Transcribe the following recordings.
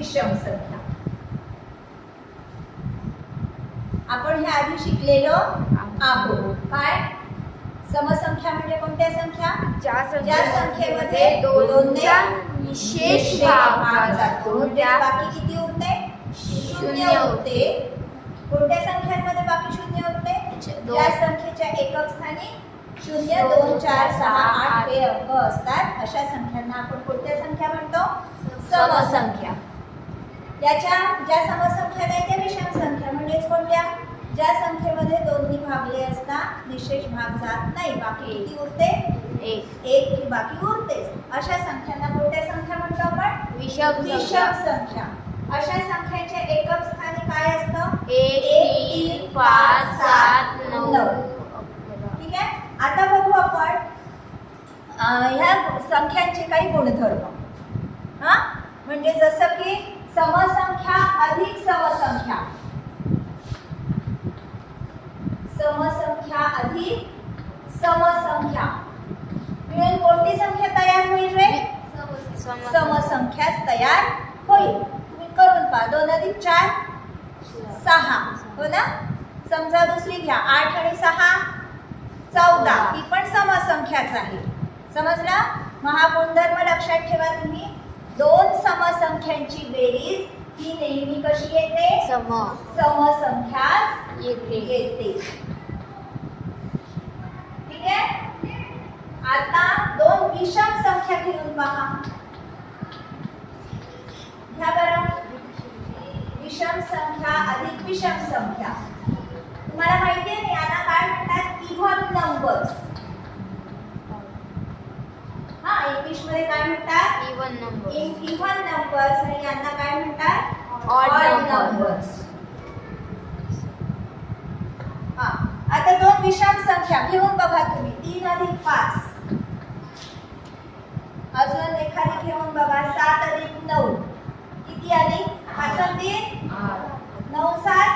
विषम संख्या. आपण हे आधी शिकलेलो आहोत. काय समसंख्या म्हणजे कोणत्या संख्या? ज्या संख्येमध्ये दोनचा विशेष भाग जातो. बाकी किती उरते? शून्य उरते. कोणत्या संख्यांमध्ये बाकी शून्य उरते? ज्या संख्येच्या एकक स्थानी 0, 2, 4, 6, 8 हे अंक असतात अशा संख्यांना आपण कोणत्या संख्या म्हणतो? समसंख्या. याच्या ज्या समसंख्या नाही त्या विषम संख्या म्हणजेच कोणत्या? ज्या संख्येमध्ये दोन्ही भागले असता विशेष भाग जात नाही, बाकी किती उरते? एक ही बाकी उरतेच. अशा संख्यांना कोणत्या संख्या म्हणतो आपण? विषम संख्या. अशा संख्येच्या एकक स्थानी काय असतं? 1, 3, 5, 7, 9. ठीक आहे. आता बघू आपण ह्या संख्यांचे काही गुणधर्म. म्हणजे जसं की समसंख्या अधिक समसंख्या, समसंख्या अधिक समसंख्या मिळून कोणती संख्या तयार होईल रे? समसंख्याच तयार होईल. तुम्ही करून पहा. 2 अधिक 4 6 हो ना. समजा दुसरी घ्या 8 आणि 6 14. ही पण समसंख्याच आहे. समजलं? हा गुणधर्म लक्षात ठेवा तुम्ही. दोन समसंख्यांची बेरीज ही नेहमी कशी येते? समसंख्याच येते. ठीक आहे. आता दोन विषम संख्या घेऊन पहा. घ्या बरं. विषम संख्या अधिक विषम संख्या. तुम्हाला माहिती आहे याला काय म्हणतात? Even numbers. इंग्लिश मध्ये काय म्हणतात? Even numbers. आणि यांना काय म्हणतात? Odd numbers. आता दोन विषम संख्या घेऊन बघा तुम्ही. 3 अधिक 5. अजून एखादी घेऊन बघा. 7 अधिक 9 किती आली? 5 आणि 3 9 7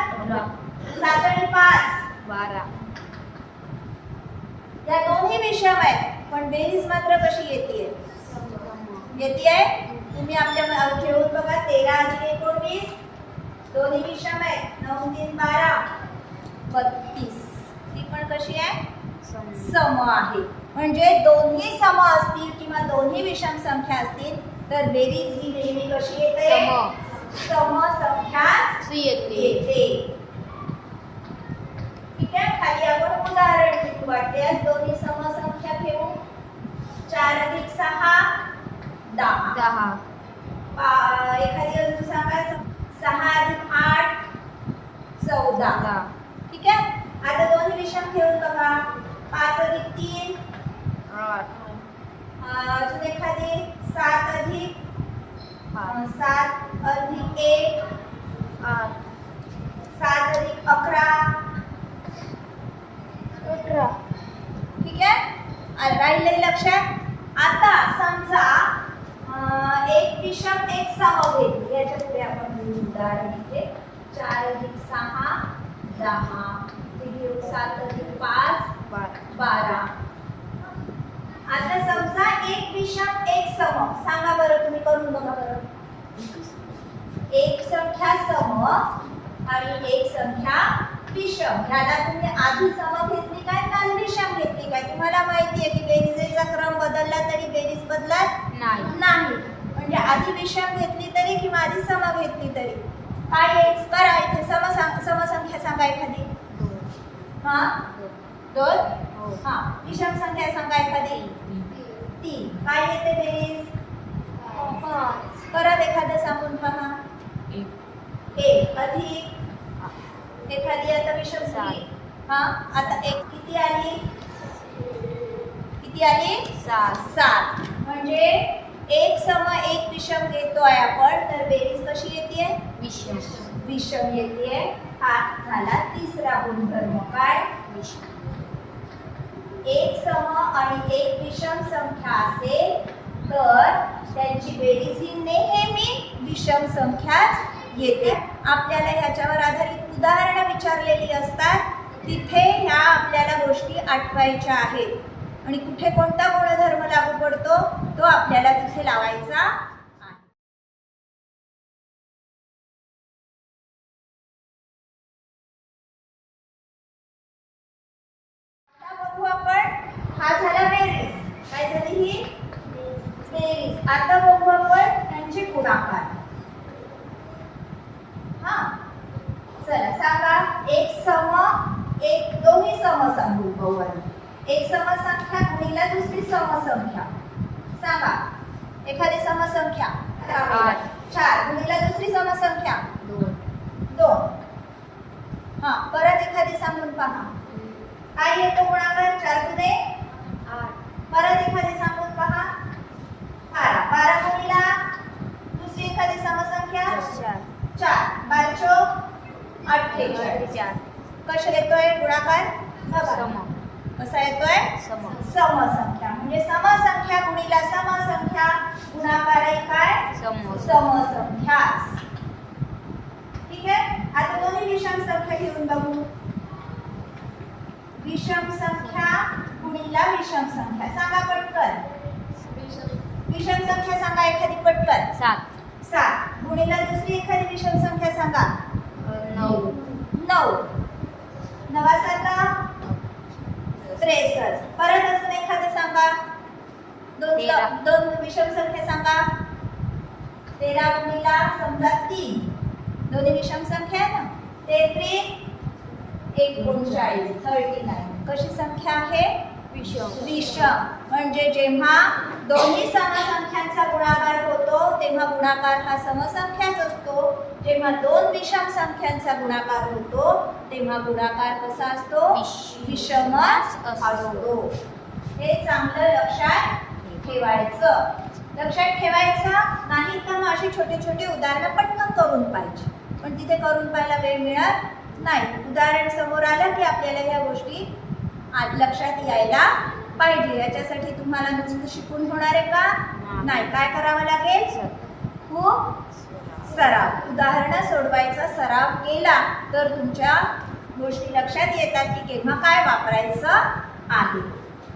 7 आणि 5 12. या दोन्ही विषम आहेत पण बेरीज मात्र कशी येते? तुम्ही आपल्या घेऊन बघा. 13 अधिक 19 दोन्ही विषम आहेत. 9 3 12 32. ती पण कशी आहे? सम आहे. म्हणजे दोन्ही सम असतील किंवा दोन्ही विषम संख्या असतील तर बेरीज ही नेहमी कशी येते? समसंख्याच येते. ठीक आहे. खाली आपण उदाहरण घेऊ. वाटल्यास दोन्ही समसंख्या घेऊ. 4 अधिक 6 10. एखादी अजून सांगा. 6 अधिक 8 14. ठीक आहे. आता दोन्ही विषम घेऊन बघा. 5 अधिक 3 8. अजून एखादी 7 अधिक 1 8. 7 अधिक 11 18. ठीक आहे. राहिले लक्षात? आता समजा एक विषम एक सम घेतली. याच्या पुढे आपण उदाहरण घेतले. 4 अधिक 6 10. 7 अधिक 5 12. आता समजा एक विषम एक सम. सांगा बरं तुम्ही करून बघा बरं. एक संख्या सम आणि एक संख्या विषम. याला तुम्ही आधी सम घेतली काय आणि विषम घेतली काय? तुम्हाला माहिती आहे की बेरीजेचा क्रम बदलला तरी बेरीज बदलत नाही. म्हणजे आधी विषम घेतली तरी किंवा आधी सम घेतली तरी काय येईल? करा इथे समसंख्या सांगा एखादी. 2. विषम संख्या सांगा एखादी. 3. काय येते बेरीज? 5. परत एखादं सांगून पहा. 1 अधिक एखादी आता विषम संख्या. आता एक किती आली? 7. म्हणजे एक सम एक विषम घेतोय आपण तर बेरीज कशी येते? विषम येते. हा झाला तिसरा गुणधर्म. काय? एक सम आणि एक विषम संख्या असेल तर त्यांची बेरीज ही नेहमी विषम संख्याच येते. आपल्याला ह्याच्यावर आधारित उदाहरणं विचारलेली असतात. तिथे ह्या आपल्याला गोष्टी आठवायच्या आहेत आणि कुठे कोणता गुणधर्म लागू पडतो तो आपल्याला तिथे लावायचा बघू आपण, हा झाला बेरीज. काय झाली ही बेरीज. आता बघू आपण त्यांचे गुणाकार. हा चला सांगा, एक सम एक दोन्ही सम सांगू बघू. एक समसंख्या गुणिला दुसरी समसंख्या. सांगा एखादी समसंख्या 4 गुणिला दुसरी समसंख्या 2. हा परत एखादी सांगून पहा. काय येतो गुणाकार? 4 गुणे 8. परत एखादी सांगून पहा. 12 गुणिला दुसरी एखादी समसंख्या 4. 12 चोक 48. कशा येतोय गुणाकार? कसा येतोय? समसंख्या. म्हणजे समसंख्या गुणिला समसंख्या गुणाकार आहे काय? समसंख्या. ठीक आहे. आता दोन्ही विषम संख्या घेऊन बघू. विषम संख्या गुणिला विषम संख्या. सांगा पटकन. विषम संख्या सांगा एखादी पटकन. 7 गुणिला दुसरी एखादी विषम संख्या सांगा. 9. 9 7 63. परत अजून एखादं सांगा. दोन विषम संख्या सांगा. 13 गुणिला समजा 3. दोन्ही विषम संख्या आहे ना. 33 39. 39 कशी संख्या आहे? विषम. म्हणजे जेव्हा दोन्ही समसंख्यांचा गुणाकार होतो तेव्हा गुणाकार हा समसंख्याच असतो. जेव्हा दोन विषम संख्यांचा गुणाकार होतो तेव्हा गुणाकार कसा असतो? विषमच असतो. हे चांगलं लक्षात ठेवायचं. लक्षात ठेवायचं नाही तर मग अशी छोटी छोटी उदाहरणं पटकन करून पाहिजे, पण तिथे करून पाहायला वेळ मिळत नाही. उदाहरण समोर आलं की आपल्याला ह्या गोष्टी लक्षात यायला पाहिजे. याच्यासाठी तुम्हाला नुसतं शिकून होणार आहे का? नाही. काय करावं लागेल? खूप सराव. उदाहरणं सोडवायचा सराव केला तर तुमच्या गोष्टी लक्षात येतात की केव्हा काय वापरायचं आहे.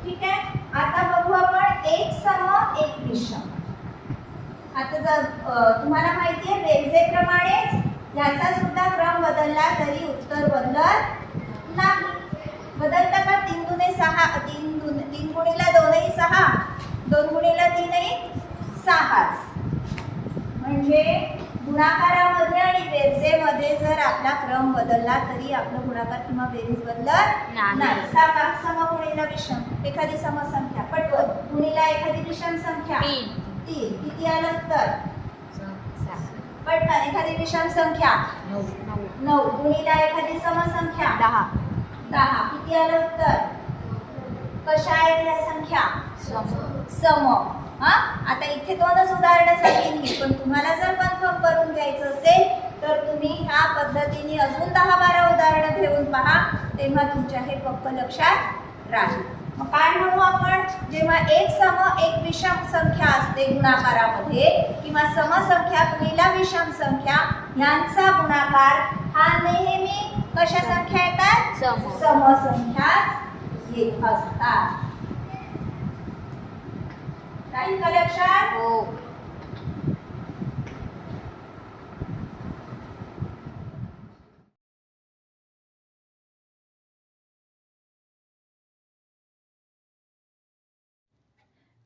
ठीक आहे. आता बघू आपण एक सम एक विषम. आता जर तुम्हाला माहिती आहे बेरजेप्रमाणेच याचा सुद्धा क्रम बदलला तरी उत्तर बदलत नाही. बदलतं का? 3 दुने 6. 3 गुणिला 2 6. 2 गुणिला 3 6. म्हणजे गुणाकारामध्ये आणि बेरजेमध्ये जर आपला क्रम बदलला तरी आपलं गुणाकार किंवा बेरीज बदलत नाही. सम गुणिला विषम एखादी समसंख्या पटकन गुणिला एखादी विषम संख्या 3. किती आलं उत्तर? पटकन एखादी विषम संख्या 9 गुणिला एखादी समसंख्या 10. किती आलं उत्तर? कशा आहेत या संख्या? सम. आता इथे 2च उदाहरणं सांगितली, पण तुम्हाला जर कन्फर्म करून घ्यायचं असेल तर तुम्ही ह्या पद्धतीने अजून 10-12 उदाहरणं घेऊन पहा, तेव्हा तुमच्या हे पक्क लक्षात राहील. मग काय म्हणू आपण? जेव्हा एक सम एक विषम संख्या असते गुणाकारामध्ये किंवा समसंख्या गुणिला विषम संख्या यांचा गुणाकार हा नेहमी कशा संख्या येतात? समसंख्याच येत असतात. राहील का लक्षात? हो.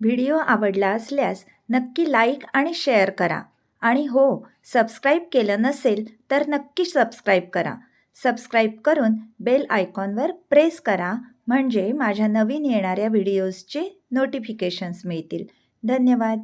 व्हिडिओ आवडला असल्यास नक्की लाईक आणि शेअर करा. आणि हो, सबस्क्राईब केलं नसेल तर नक्की सबस्क्राईब करा. सबस्क्राईब करून बेल आयकॉनवर प्रेस करा, म्हणजे माझ्या नवीन येणाऱ्या व्हिडिओजचे नोटिफिकेशन्स मिळतील. धन्यवाद.